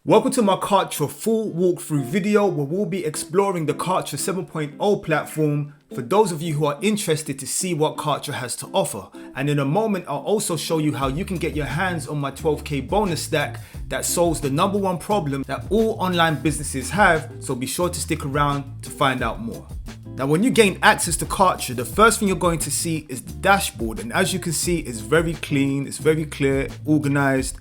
Welcome to my Kartra full walkthrough video where we'll be exploring the Kartra 7.0 platform for those of you who are interested to see what Kartra has to offer. And in a moment, I'll also show you how you can get your hands on my 12K bonus stack that solves the #1 problem that all online businesses have, so be sure to stick around to find out more. Now, when you gain access to Kartra, the first thing you're going to see is the dashboard. And as you can see, it's very clean, it's very clear, organized.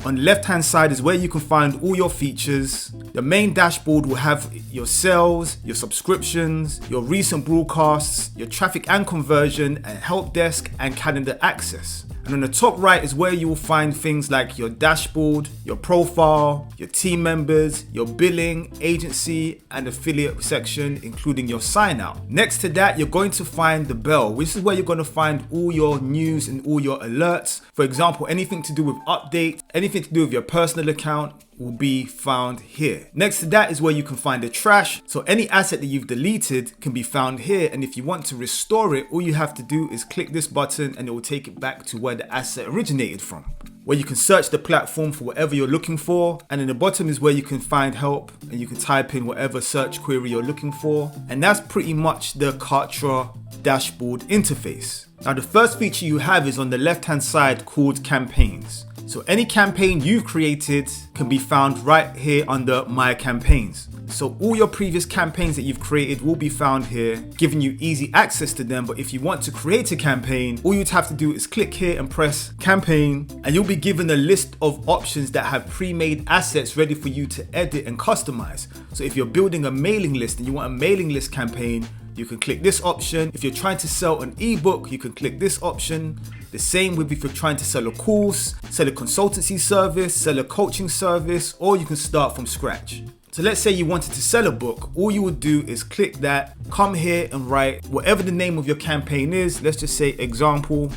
On the left-hand side is where you can find all your features. The main dashboard will have your sales, your subscriptions, your recent broadcasts, your traffic and conversion, and help desk and calendar access. And on the top right is where you will find things like your dashboard, your profile, your team members, your billing, agency, and affiliate section, including your sign out. Next to that, you're going to find the bell, which is where you're going to find all your news and all your alerts. For example, anything to do with updates, anything to do with your personal account will be found here. Next to that is where you can find the trash. So any asset that you've deleted can be found here. And if you want to restore it, all you have to do is click this button and it will take it back to where the asset originated from, where you can search the platform for whatever you're looking for. And in the bottom is where you can find help and you can type in whatever search query you're looking for. And that's pretty much the Kartra dashboard interface. Now, the first feature you have is on the left-hand side called campaigns. So any campaign you've created can be found right here under My Campaigns. So all your previous campaigns that you've created will be found here, giving you easy access to them. But if you want to create a campaign, all you'd have to do is click here and press campaign, and you'll be given a list of options that have pre-made assets ready for you to edit and customize. So if you're building a mailing list and you want a mailing list campaign, you can click this option. If you're trying to sell an ebook, you can click this option. The same with if you're trying to sell a course, sell a consultancy service, sell a coaching service, or you can start from scratch. So let's say you wanted to sell a book. All you would do is click that, come here and write whatever the name of your campaign is. Let's just say example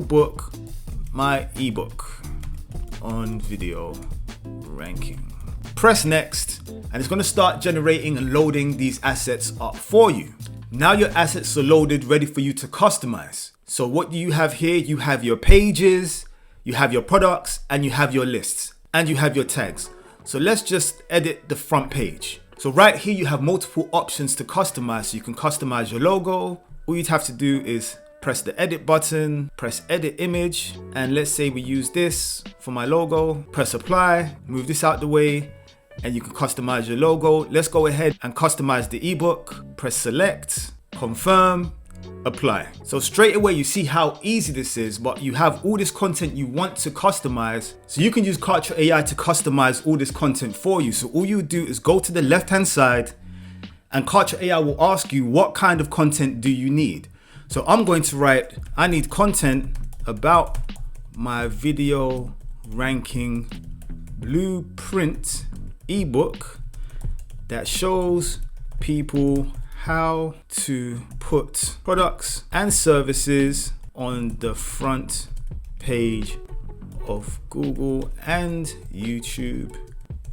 book, my ebook on video ranking. Press next, and it's going to start generating and loading these assets up for you. Now your assets are loaded, ready for you to customize. So what do you have here? You have your pages, you have your products, and you have your lists, and you have your tags. So let's just edit the front page. So right here, you have multiple options to customize. So you can customize your logo. All you'd have to do is press the edit button, press edit image, and let's say we use this for my logo. Press apply, move this out the way, and you can customize your logo. Let's go ahead and customize the ebook. Press select, confirm, apply. So straight away you see how easy this is, but you have all this content you want to customize. So you can use Kartra AI to customize all this content for you. So all you do is go to the left-hand side and Kartra AI will ask you what kind of content do you need. So I'm going to write, I need content about my video ranking blueprint ebook that shows people how to put products and services on the front page of Google and YouTube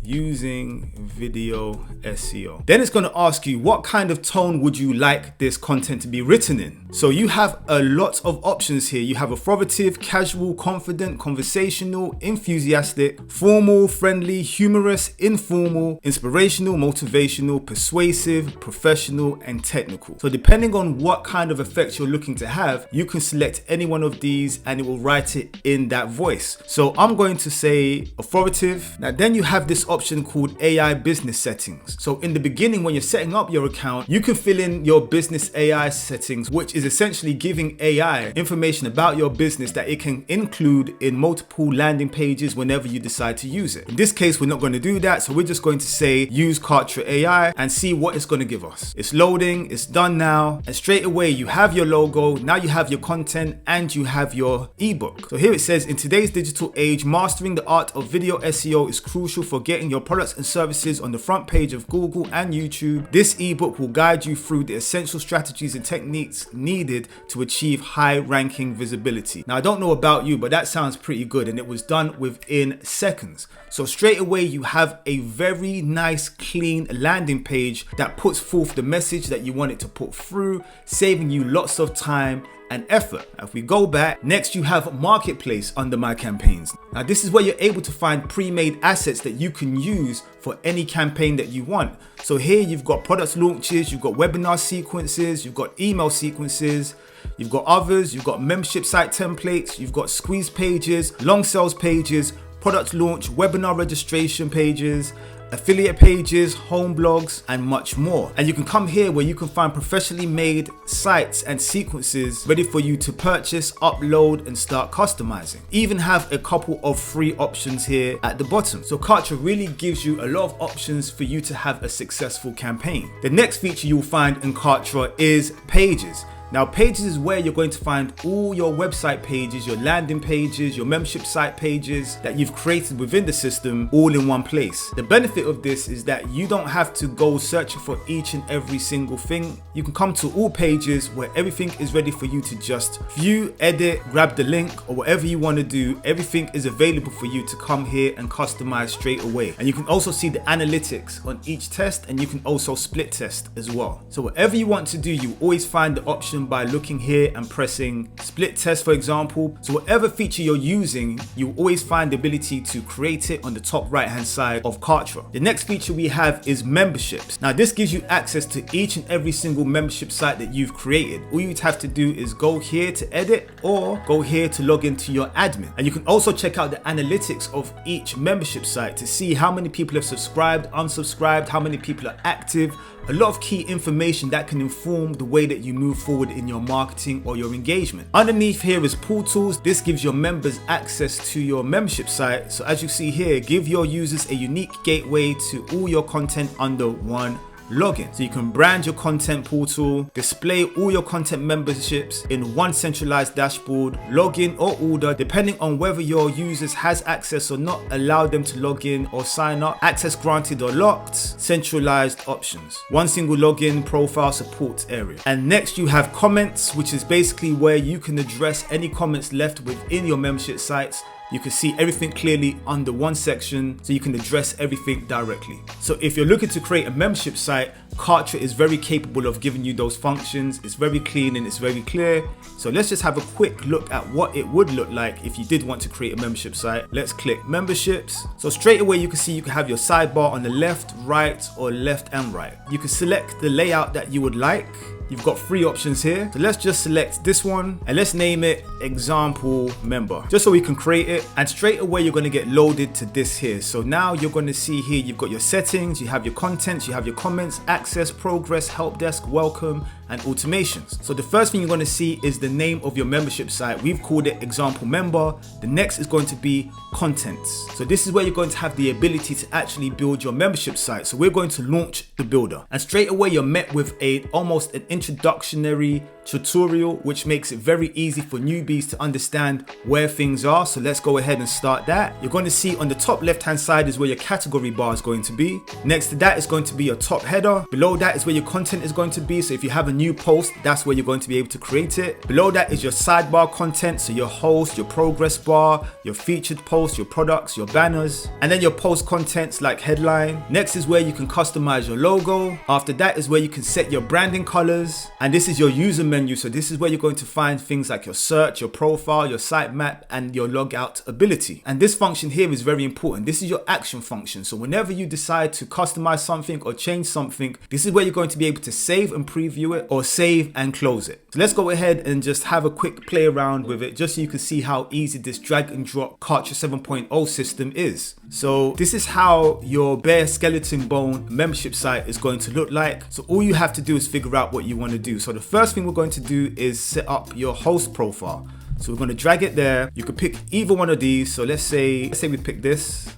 using video SEO. Then it's going to ask you what kind of tone would you like this content to be written in. So you have a lot of options here. You have authoritative, casual, confident, conversational, enthusiastic, formal, friendly, humorous, informal, inspirational, motivational, persuasive, professional, and technical. So depending on what kind of effect you're looking to have, you can select any one of these and it will write it in that voice. So I'm going to say authoritative. Now then you have this option called AI business settings. So in the beginning, when you're setting up your account, you can fill in your business AI settings, which is essentially giving AI information about your business that it can include in multiple landing pages whenever you decide to use it. In this case, we're not going to do that. So we're just going to say use Kartra AI and see what it's going to give us. It's loading, it's done now. And straight away you have your logo. Now you have your content and you have your ebook. So here it says, in today's digital age, mastering the art of video SEO is crucial for getting your products and services on the front page of Google and YouTube. This ebook will guide you through the essential strategies and techniques needed to achieve high ranking visibility. Now, I don't know about you, but that sounds pretty good, and it was done within seconds. So straight away you have a very nice, clean landing page that puts forth the message that you want it to put through, saving you lots of time and effort. If we go back, next you have Marketplace under My Campaigns. Now this is where you're able to find pre-made assets that you can use for any campaign that you want. So here you've got product launches, you've got webinar sequences, you've got email sequences, you've got others, you've got membership site templates, you've got squeeze pages, long sales pages, product launch, webinar registration pages, affiliate pages, home blogs, and much more. And you can come here where you can find professionally made sites and sequences ready for you to purchase, upload, and start customizing. Even have a couple of free options here at the bottom. So Kartra really gives you a lot of options for you to have a successful campaign. The next feature you'll find in Kartra is Pages. Now Pages is where you're going to find all your website pages, your landing pages, your membership site pages that you've created within the system all in one place. The benefit of this is that you don't have to go searching for each and every single thing. You can come to all pages where everything is ready for you to just view, edit, grab the link, or whatever you want to do. Everything is available for you to come here and customize straight away. And you can also see the analytics on each test, and you can also split test as well. So whatever you want to do, you always find the option by looking here and pressing split test, for example. So whatever feature you're using, you always find the ability to create it on the top right hand side of Kartra. The next feature we have is memberships. Now this gives you access to each and every single membership site that you've created. All you'd have to do is go here to edit or go here to log into your admin. And you can also check out the analytics of each membership site to see how many people have subscribed, unsubscribed, how many people are active. A lot of key information that can inform the way that you move forward in your marketing or your engagement. Underneath here is Pool Tools. This gives your members access to your membership site. So as you see here, give your users a unique gateway to all your content under one login. So you can brand your content portal, display all your content memberships in one centralized dashboard, log in or order depending on whether your users has access or not, allow them to log in or sign up, access granted or locked, centralized options, one single login, profile, support area. And next you have comments, which is basically where you can address any comments left within your membership sites. You can see everything clearly under one section, so you can address everything directly. So if you're looking to create a membership site, Kartra is very capable of giving you those functions. It's very clean and it's very clear. So let's just have a quick look at what it would look like if you did want to create a membership site. Let's click memberships. So straight away you can see you can have your sidebar on the left, right, or left and right. You can select the layout that you would like. You've got three options here. So let's just select this one and let's name it example member, just so we can create it. And straight away you're going to get loaded to this here. So now you're going to see here, you've got your settings, you have your contents, you have your comments, access, progress, help desk, welcome, and automations. So the first thing you're going to see is the name of your membership site. We've called it example member. The next is going to be contents. So this is where you're going to have the ability to actually build your membership site. So we're going to launch the builder, and straight away you're met with almost an introductory tutorial, which makes it very easy for newbies to understand where things are. So let's go ahead and start that. You're going to see on the top left hand side is where your category bar is going to be. Next to that is going to be your top header. Below that is where your content is going to be. So if you have a new post, that's where you're going to be able to create it. Below that is your sidebar content, so your host, your progress bar, your featured posts, your products, your banners, and then your post contents like headline. Next is where you can customize your logo. After that is where you can set your branding colors, and this is your user menu. So this is where you're going to find things like your search, your profile, your sitemap, and your logout ability. And this function here is very important. This is your action function. So whenever you decide to customize something or change something, this is where you're going to be able to save and preview it or save and close it. So let's go ahead and just have a quick play around with it, just so you can see how easy this drag and drop Kartra 7.0 system is. So this is how your bare skeleton bone membership site is going to look like. So all you have to do is figure out what you want to do. So the first thing we're going to do is set up your host profile. So we're going to drag it there. You could pick either one of these. So let's say we pick this.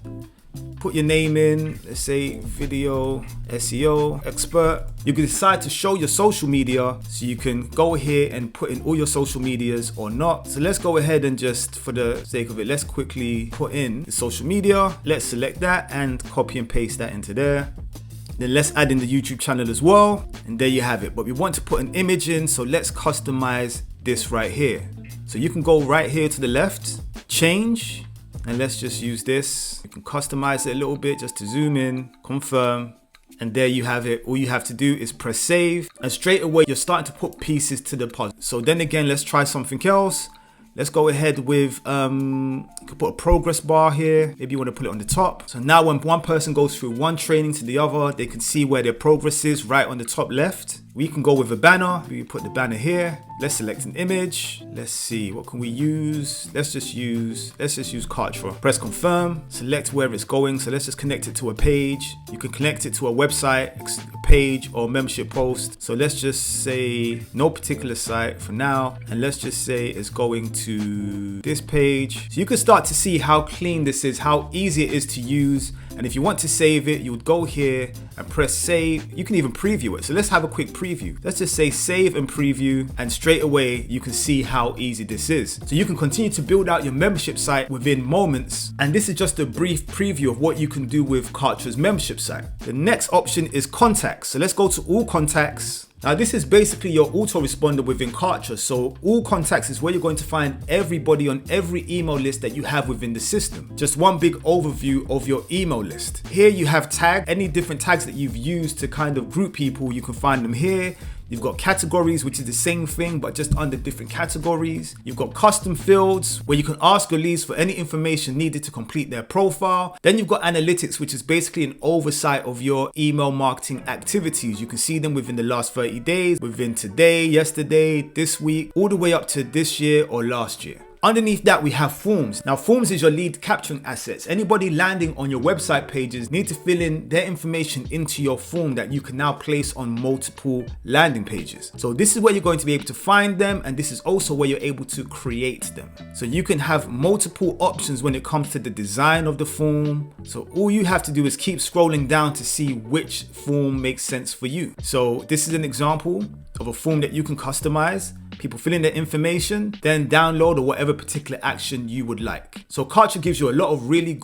Put your name in, let's say video SEO expert. You can decide to show your social media, so you can go here and put in all your social medias or not. So let's go ahead and just, for the sake of it, let's quickly put in the social media. Let's select that and copy and paste that into there. Then let's add in the YouTube channel as well, and there you have it. But we want to put an image in, so let's customize this right here. So you can go right here to the left, change, and let's just use this. You can customize it a little bit just to zoom in, confirm, And there you have it. All you have to do is press save, and straight away you're starting to put pieces to the puzzle. So then again, let's try something else. Let's go ahead with, you could put a progress bar here. Maybe you want to put it on the top. So now when one person goes through one training to the other, they can see where their progress is right on the top left. We can go with a banner. We put the banner here. Let's select an image. Let's see, what can we use? Let's just use Kartra. Press confirm, select where it's going. So let's just connect it to a page. You can connect it to a website, a page, or membership post. So let's just say no particular site for now. And let's just say it's going to this page. So you can start to see how clean this is, how easy it is to use. And if you want to save it, you would go here and press save. You can even preview it. So let's have a quick preview. Let's just say save and preview, and straight away you can see how easy this is. So you can continue to build out your membership site within moments. And this is just a brief preview of what you can do with Kartra's membership site. The next option is contacts. So let's go to all contacts. Now this is basically your autoresponder within Kartra. So all contacts is where you're going to find everybody on every email list that you have within the system. Just one big overview of your email list. Here you have tags, any different tags that you've used to kind of group people, you can find them here. You've got categories, which is the same thing, but just under different categories. You've got custom fields where you can ask your leads for any information needed to complete their profile. Then you've got analytics, which is basically an oversight of your email marketing activities. You can see them within the last 30 days, within today, yesterday, this week, all the way up to this year or last year. Underneath that, we have forms. Now, forms is your lead capturing assets. Anybody landing on your website pages need to fill in their information into your form that you can now place on multiple landing pages. So this is where you're going to be able to find them, and this is also where you're able to create them. So you can have multiple options when it comes to the design of the form. So all you have to do is keep scrolling down to see which form makes sense for you. So this is an example of a form that you can customize. People fill in their information, then download or whatever particular action you would like. So Kartra gives you a lot of really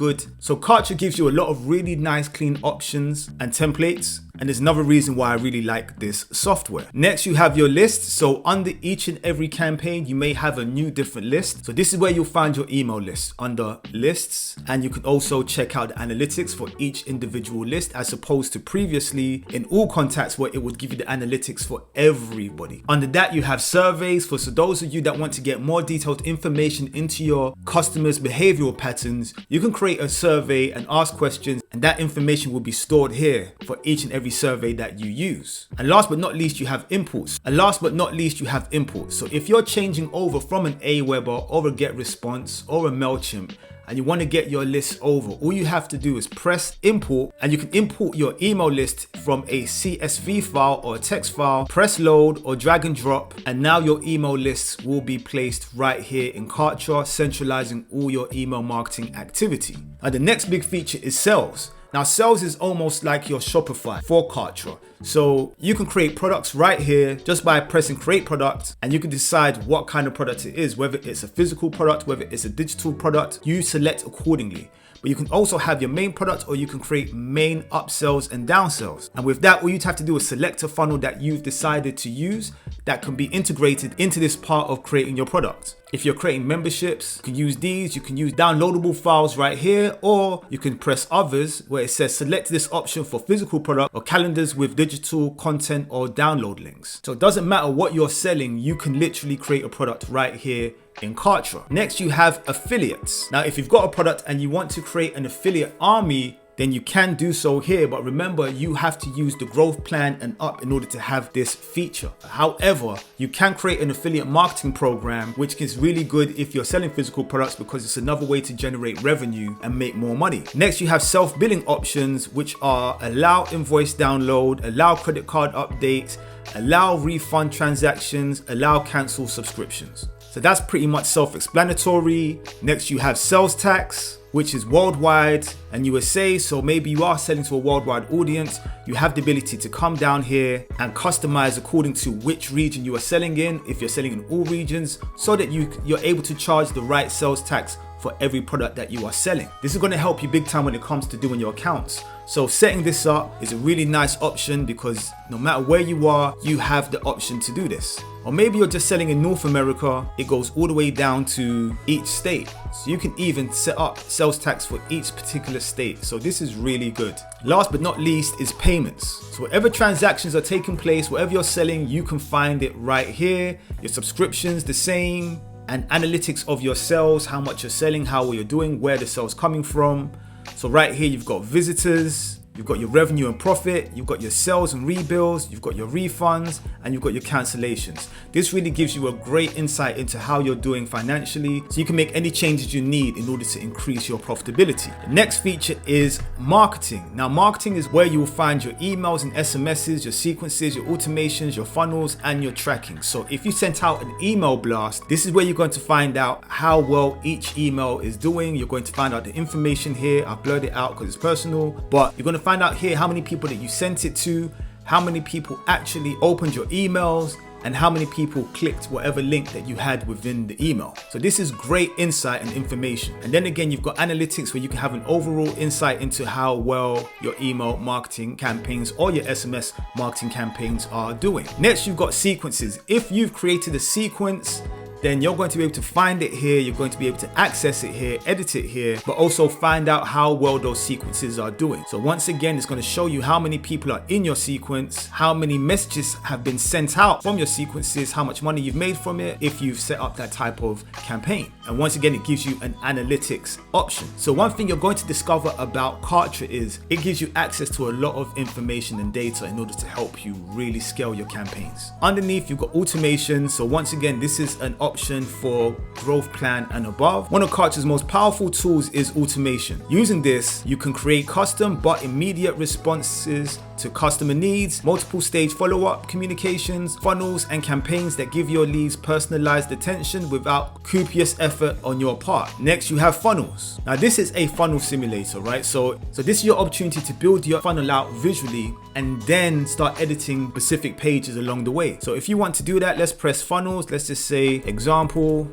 nice, clean options and templates. And there's another reason why I really like this software. Next, you have your list. So under each and every campaign, you may have a new different list. So this is where you'll find your email list under lists. And you can also check out the analytics for each individual list, as opposed to previously in all contacts where it would give you the analytics for everybody. Under that, you have surveys for those of you that want to get more detailed information into your customers' behavioral patterns. You can create a survey and ask questions, and that information will be stored here for each and every survey that you use. And last but not least, you have imports. So if you're changing over from an Aweber or a GetResponse or a MailChimp, and you want to get your list over, all you have to do is press import, and you can import your email list from a CSV file or a text file, press load or drag and drop, and now your email lists will be placed right here in Kartra, centralizing all your email marketing activity. Now the next big feature is sales. Now sales is almost like your Shopify for Kartra. So you can create products right here just by pressing create product, and you can decide what kind of product it is, whether it's a physical product, whether it's a digital product, you select accordingly. But you can also have your main product, or you can create main upsells and downsells. And with that, all you'd have to do is select a funnel that you've decided to use that can be integrated into this part of creating your product. If you're creating memberships, you can use these, you can use downloadable files right here, or you can press others where it says select this option for physical product or calendars with digital content or download links. So it doesn't matter what you're selling, you can literally create a product right here in Kartra. Next, you have affiliates. Now, if you've got a product and you want to create an affiliate army, then you can do so here. But remember, you have to use the growth plan and up in order to have this feature. However, you can create an affiliate marketing program, which is really good if you're selling physical products, because it's another way to generate revenue and make more money. Next, you have self-billing options, which are allow invoice download, allow credit card updates, allow refund transactions, allow cancel subscriptions. So that's pretty much self-explanatory. Next, you have sales tax, which is worldwide and USA. So maybe you are selling to a worldwide audience. You have the ability to come down here and customize according to which region you are selling in, if you're selling in all regions, so that you're able to charge the right sales tax for every product that you are selling. This is going to help you big time when it comes to doing your accounts. So setting this up is a really nice option because no matter where you are, you have the option to do this. Or maybe you're just selling in North America, it goes all the way down to each state. So you can even set up sales tax for each particular state. So this is really good. Last but not least is payments. So whatever transactions are taking place, whatever you're selling, you can find it right here. Your subscriptions, the same, and analytics of your sales, how much you're selling, how well you're doing, where the sales coming from. So right here, you've got visitors, you've got your revenue and profit, you've got your sales and rebills, you've got your refunds, and you've got your cancellations. This really gives you a great insight into how you're doing financially, so you can make any changes you need in order to increase your profitability. The next feature is marketing. Now, marketing is where you will find your emails and SMSs, your sequences, your automations, your funnels, and your tracking. So if you sent out an email blast, this is where you're going to find out how well each email is doing. You're going to find out the information here. I've blurred it out because it's personal, but you're going to find out here how many people that you sent it to, how many people actually opened your emails, and how many people clicked whatever link that you had within the email. So this is great insight and information. And then again, you've got analytics where you can have an overall insight into how well your email marketing campaigns or your SMS marketing campaigns are doing. Next, you've got sequences. If you've created a sequence, then you're going to be able to find it here, you're going to be able to access it here, edit it here, but also find out how well those sequences are doing. So once again, it's going to show you how many people are in your sequence, how many messages have been sent out from your sequences, how much money you've made from it if you've set up that type of campaign. And once again, it gives you an analytics option. So one thing you're going to discover about Kartra is it gives you access to a lot of information and data in order to help you really scale your campaigns. Underneath, you've got automation. So once again, this is an option for growth plan and above. One of Kartra's most powerful tools is automation. Using this, you can create custom but immediate responses to customer needs, multiple stage follow-up communications, funnels, and campaigns that give your leads personalized attention without copious effort on your part. Next, you have funnels. Now, this is a funnel simulator, right? So this is your opportunity to build your funnel out visually and then start editing specific pages along the way. So if you want to do that, let's press funnels. Let's just say example,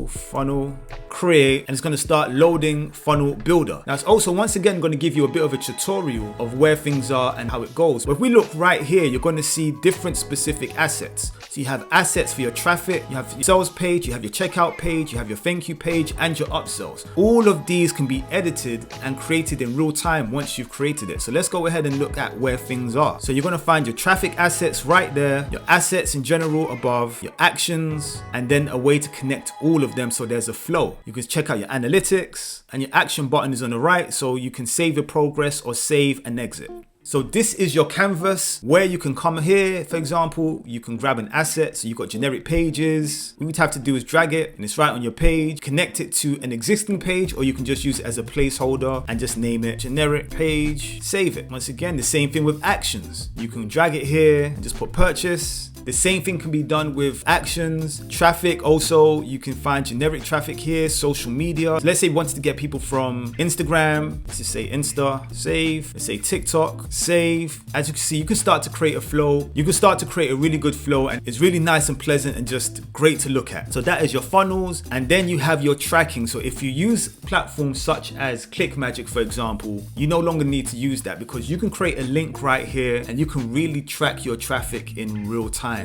funnel, create, and it's going to start loading funnel builder. Now, it's also once again going to give you a bit of a tutorial of where things are and how it goes. But if we look right here, you're going to see different specific assets. So you have assets for your traffic, you have your sales page, you have your checkout page, you have your thank you page, and your upsells. All of these can be edited and created in real time once you've created it. So let's go ahead and look at where things are. So you're going to find your traffic assets right there, your assets in general above, your actions, and then a way to connect all of them so there's a flow. You can check out your analytics, and your action button is on the right, so you can save your progress or save and exit. So this is your canvas where you can come here. For example, you can grab an asset. So you've got generic pages. What you'd have to do is drag it and it's right on your page, connect it to an existing page, or you can just use it as a placeholder and just name it generic page, save it. Once again, the same thing with actions. You can drag it here and just put purchase. The same thing can be done with actions, traffic. Also, you can find generic traffic here, social media. So let's say you wanted to get people from Instagram. Let's just say Insta, save. Let's say TikTok, save. As you can see, you can start to create a flow. You can start to create a really good flow, and it's really nice and pleasant and just great to look at. So that is your funnels, and then you have your tracking. So if you use platforms such as ClickMagick, for example, you no longer need to use that because you can create a link right here and you can really track your traffic in real time.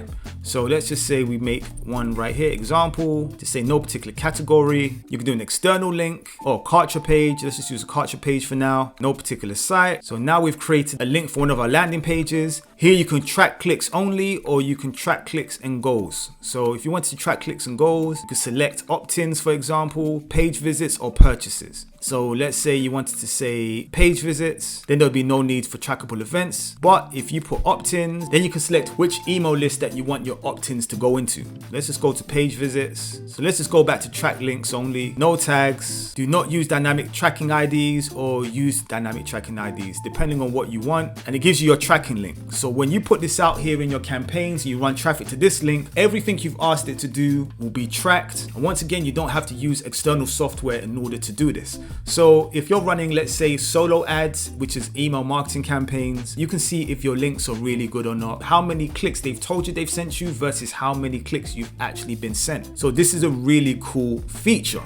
So let's just say we make one right here, example, to say no particular category. You can do an external link or Kartra page. Let's just use a Kartra page for now, no particular site. So now we've created a link for one of our landing pages. Here you can track clicks only, or you can track clicks and goals. So if you wanted to track clicks and goals, you could select opt-ins, for example, page visits or purchases. So let's say you wanted to say page visits, then there'll be no need for trackable events. But if you put opt-ins, then you can select which email list that you want your opt-ins to go into. Let's just go to page visits. So let's just go back to track links only, no tags, do not use dynamic tracking IDs or use dynamic tracking IDs, depending on what you want. And it gives you your tracking link. So when you put this out here in your campaigns, you run traffic to this link, everything you've asked it to do will be tracked. And once again, you don't have to use external software in order to do this. So if you're running, let's say, solo ads, which is email marketing campaigns, you can see if your links are really good or not, how many clicks they've told you they've sent you versus how many clicks you've actually been sent. So this is a really cool feature.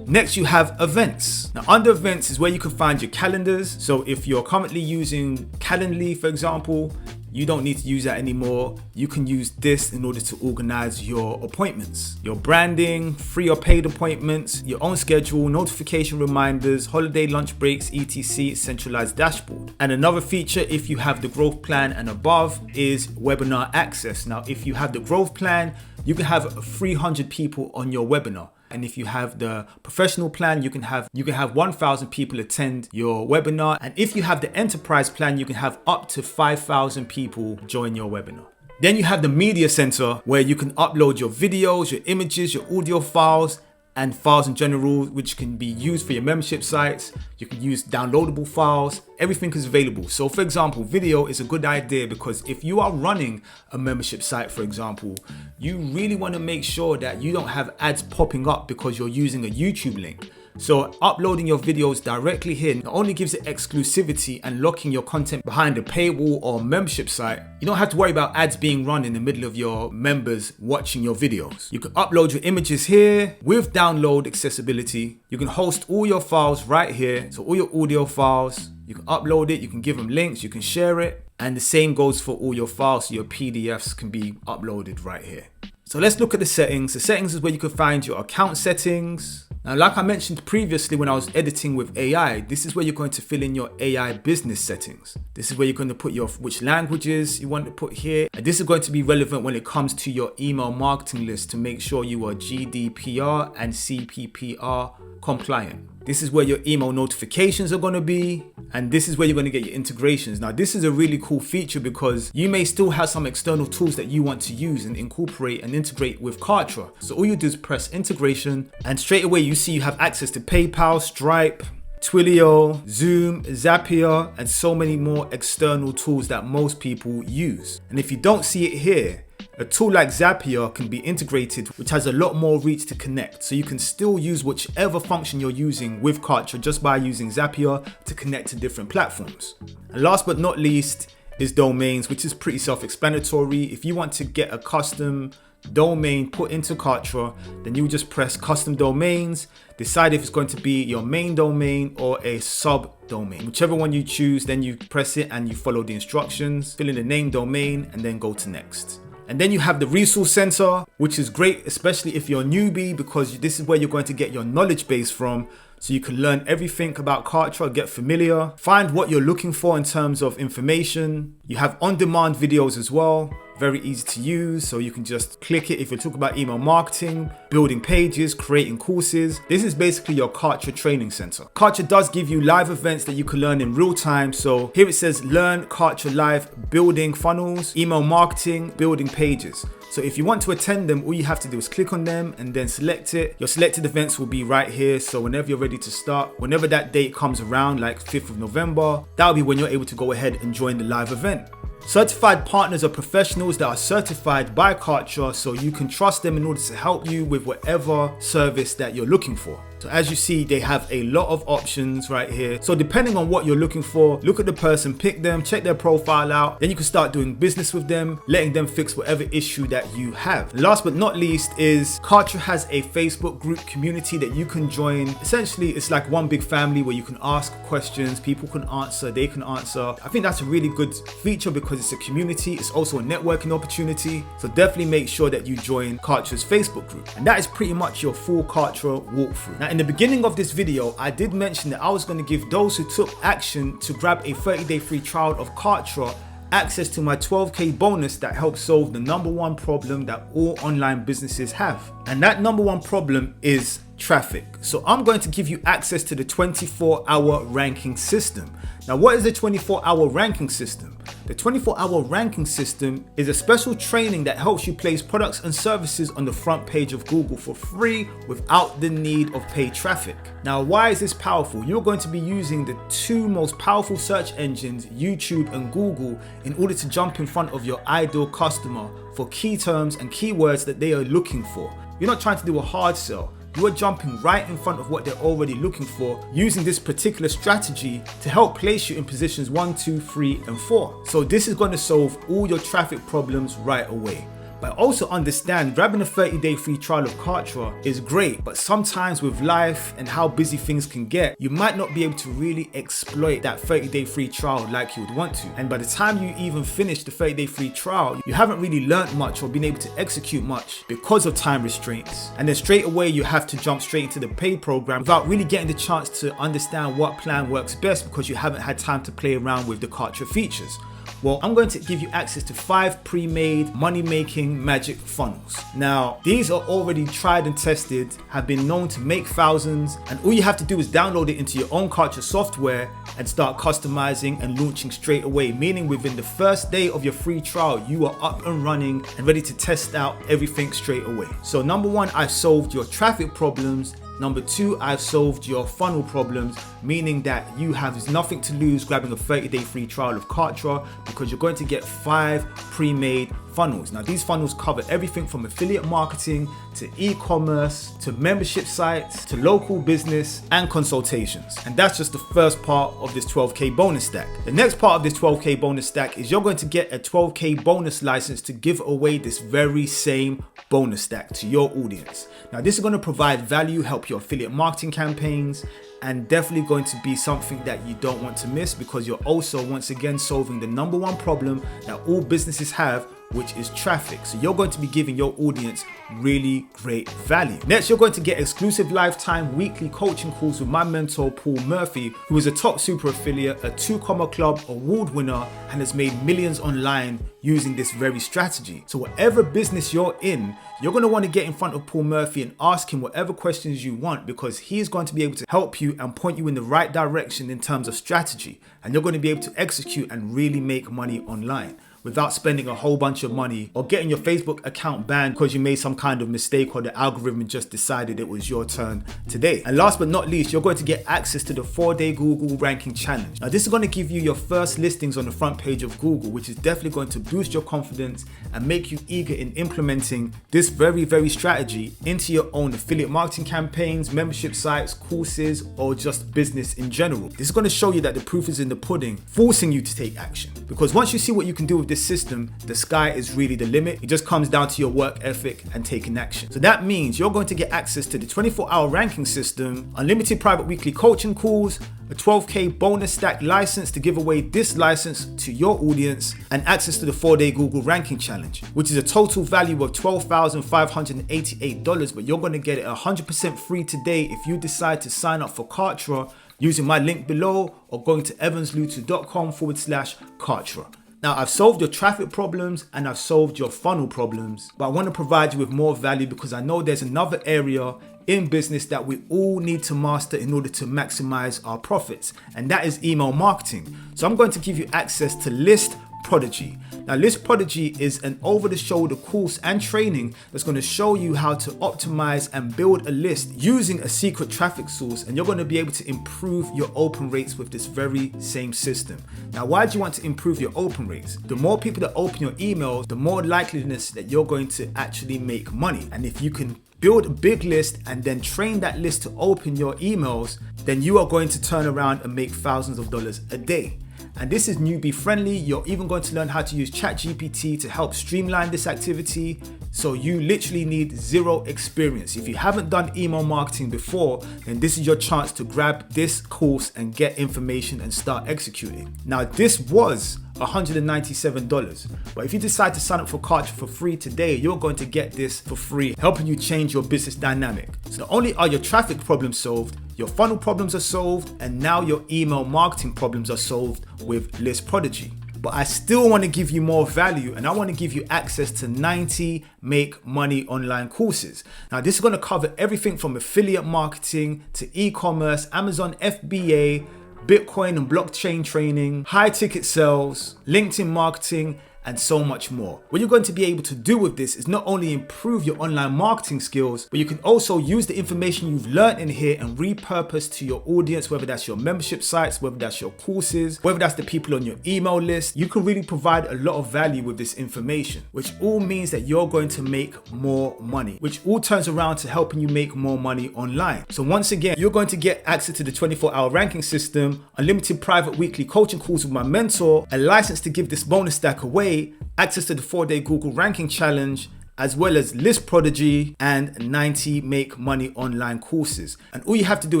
Next, you have events. Now, under events is where you can find your calendars. So if you're currently using Calendly, for example, you don't need to use that anymore. You can use this in order to organize your appointments, your branding, free or paid appointments, your own schedule, notification reminders, holiday lunch breaks, etc. centralized dashboard. And another feature, if you have the growth plan and above, is webinar access. Now, if you have the growth plan, you can have 300 people on your webinar. And if you have the professional plan, you can have 1,000 people attend your webinar. And if you have the enterprise plan, you can have up to 5,000 people join your webinar. Then you have the media center, where you can upload your videos, your images, your audio files, and files in general, which can be used for your membership sites. You can use downloadable files. Everything is available. So for example, video is a good idea because if you are running a membership site, for example, you really want to make sure that you don't have ads popping up because you're using a YouTube link. So uploading your videos directly here not only gives it exclusivity and locking your content behind a paywall or membership site, you don't have to worry about ads being run in the middle of your members watching your videos. You can upload your images here with download accessibility. You can host all your files right here. So all your audio files, you can upload it, you can give them links, you can share it. And the same goes for all your files. So your PDFs can be uploaded right here. So let's look at the settings. The settings is where you can find your account settings. Now, like I mentioned previously when I was editing with AI, this is where you're going to fill in your AI business settings. This is where you're going to put which languages you want to put here. And this is going to be relevant when it comes to your email marketing list to make sure you are GDPR and CPPR compliant. This is where your email notifications are going to be. And this is where you're going to get your integrations. Now, this is a really cool feature because you may still have some external tools that you want to use and incorporate and integrate with Kartra. So all you do is press integration and straight away you see you have access to PayPal, Stripe, Twilio, Zoom, Zapier, and so many more external tools that most people use. And if you don't see it here, a tool like Zapier can be integrated, which has a lot more reach to connect. So you can still use whichever function you're using with Kartra just by using Zapier to connect to different platforms. And last but not least is domains, which is pretty self-explanatory. If you want to get a custom domain put into Kartra, then you just press custom domains, decide if it's going to be your main domain or a sub domain. Whichever one you choose, then you press it and you follow the instructions, fill in the name, domain, and then go to next. And then you have the resource center, which is great, especially if you're a newbie, because this is where you're going to get your knowledge base from. So you can learn everything about Kartra, get familiar, find what you're looking for in terms of information. You have on-demand videos as well. Very easy to use, so you can just click it if you're talking about email marketing, building pages, creating courses. This is basically your Kartra training center. Kartra does give you live events that you can learn in real time. So here it says learn Kartra live, building funnels, email marketing, building pages. So if you want to attend them, all you have to do is click on them and then select it. Your selected events will be right here. So whenever you're ready to start, whenever that date comes around, like 5th of November, that'll be when you're able to go ahead and join the live event. Certified partners are professionals that are certified by Kartra, so you can trust them in order to help you with whatever service that you're looking for. So as you see, they have a lot of options right here. So depending on what you're looking for, look at the person, pick them, check their profile out. Then you can start doing business with them, letting them fix whatever issue that you have. Last but not least is Kartra has a Facebook group community that you can join. Essentially, it's like one big family where you can ask questions, people can answer, they can answer. I think that's a really good feature because it's a community. It's also a networking opportunity. So definitely make sure that you join Kartra's Facebook group. And that is pretty much your full Kartra walkthrough. Now, in the beginning of this video, I did mention that I was going to give those who took action to grab a 30-day free trial of Kartra access to my 12K bonus that helps solve the #1 problem that all online businesses have. And that #1 problem is traffic. So I'm going to give you access to the 24-hour ranking system. Now, what is the 24-hour ranking system? The 24-hour ranking system is a special training that helps you place products and services on the front page of Google for free without the need of paid traffic. Now, why is this powerful? You're going to be using the two most powerful search engines, YouTube and Google, in order to jump in front of your ideal customer for key terms and keywords that they are looking for. You're not trying to do a hard sell. You are jumping right in front of what they're already looking for using this particular strategy to help place you in positions 1, 2, 3, and 4. So this is going to solve all your traffic problems right away. But I also understand grabbing a 30-day free trial of Kartra is great, but sometimes with life and how busy things can get, you might not be able to really exploit that 30-day free trial like you would want to. And by the time you even finish the 30-day free trial, you haven't really learned much or been able to execute much because of time restraints. And then straight away you have to jump straight into the paid program without really getting the chance to understand what plan works best because you haven't had time to play around with the Kartra features. Well, I'm going to give you access to 5 pre-made money-making magic funnels. Now, these are already tried and tested, have been known to make thousands, and all you have to do is download it into your own Kartra software and start customizing and launching straight away, meaning within the first day of your free trial, you are up and running and ready to test out everything straight away. So number 1, I've solved your traffic problems. Number 2, I've solved your funnel problems, meaning that you have nothing to lose grabbing a 30-day free trial of Kartra because you're going to get 5 pre-made funnels. Now, these funnels cover everything from affiliate marketing to e-commerce to membership sites to local business and consultations. And that's just the first part of this 12K bonus stack. The next part of this 12K bonus stack is you're going to get a 12K bonus license to give away this very same bonus stack to your audience. Now, this is going to provide value, help your affiliate marketing campaigns, and definitely going to be something that you don't want to miss because you're also once again solving the number 1 problem that all businesses have, which is traffic. So you're going to be giving your audience really great value. Next, you're going to get exclusive lifetime weekly coaching calls with my mentor, Paul Murphy, who is a top super affiliate, a 2 Comma Club award winner, and has made millions online using this very strategy. So whatever business you're in, you're going to want to get in front of Paul Murphy and ask him whatever questions you want because he's going to be able to help you and point you in the right direction in terms of strategy. And you're going to be able to execute and really make money online without spending a whole bunch of money or getting your Facebook account banned because you made some kind of mistake or the algorithm just decided it was your turn today. And last but not least, you're going to get access to the 4-day Google ranking challenge. Now, this is going to give you your first listings on the front page of Google, which is definitely going to boost your confidence and make you eager in implementing this very strategy into your own affiliate marketing campaigns, membership sites, courses, or just business in general. This is going to show you that the proof is in the pudding, forcing you to take action. Because once you see what you can do with this system, the sky is really the limit. It just comes down to your work ethic and taking action. So that means you're going to get access to the 24-hour ranking system, unlimited private weekly coaching calls, a 12K bonus stack license to give away this license to your audience, and access to the 4-day Google ranking challenge, which is a total value of $12,588, but you're going to get it 100% free today if you decide to sign up for Kartra using my link below or going to evanslutu.com/Kartra. Now, I've solved your traffic problems and I've solved your funnel problems, but I want to provide you with more value because I know there's another area in business that we all need to master in order to maximize our profits, and that is email marketing. So I'm going to give you access to List Prodigy. Now, List Prodigy is an over-the-shoulder course and training that's going to show you how to optimize and build a list using a secret traffic source, and you're going to be able to improve your open rates with this very same system. Now, why do you want to improve your open rates? The more people that open your emails, the more likeliness that you're going to actually make money. And if you can build a big list and then train that list to open your emails, then you are going to turn around and make thousands of dollars a day. And this is newbie friendly. You're even going to learn how to use ChatGPT to help streamline this activity. So you literally need zero experience. If you haven't done email marketing before, then this is your chance to grab this course and get information and start executing. Now, this was $197, but if you decide to sign up for Kartra for free today, you're going to get this for free, helping you change your business dynamic. So not only are your traffic problems solved, your funnel problems are solved, and now your email marketing problems are solved with List Prodigy. But I still want to give you more value, and I want to give you access to 90 make money online courses. Now, this is going to cover everything from affiliate marketing to e-commerce, Amazon FBA, Bitcoin and blockchain training, high ticket sales, LinkedIn marketing, and so much more. What you're going to be able to do with this is not only improve your online marketing skills, but you can also use the information you've learned in here and repurpose to your audience, whether that's your membership sites, whether that's your courses, whether that's the people on your email list. You can really provide a lot of value with this information, which all means that you're going to make more money, which all turns around to helping you make more money online. So once again, you're going to get access to the 24-hour ranking system, unlimited private weekly coaching calls with my mentor, a license to give this bonus stack away, access to the 4-day Google ranking challenge, as well as List Prodigy and 90 Make Money online courses. And all you have to do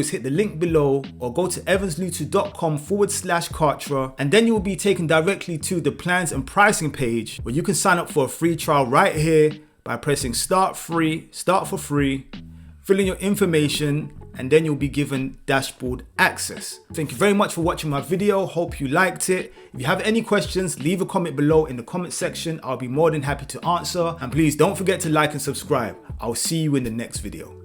is hit the link below or go to evanslutu.com/Kartra, and then you will be taken directly to the plans and pricing page where you can sign up for a free trial right here by pressing start for free, fill in your information, and then you'll be given dashboard access. Thank you very much for watching my video. Hope you liked it. If you have any questions, leave a comment below in the comment section. I'll be more than happy to answer. And please don't forget to like and subscribe. I'll see you in the next video.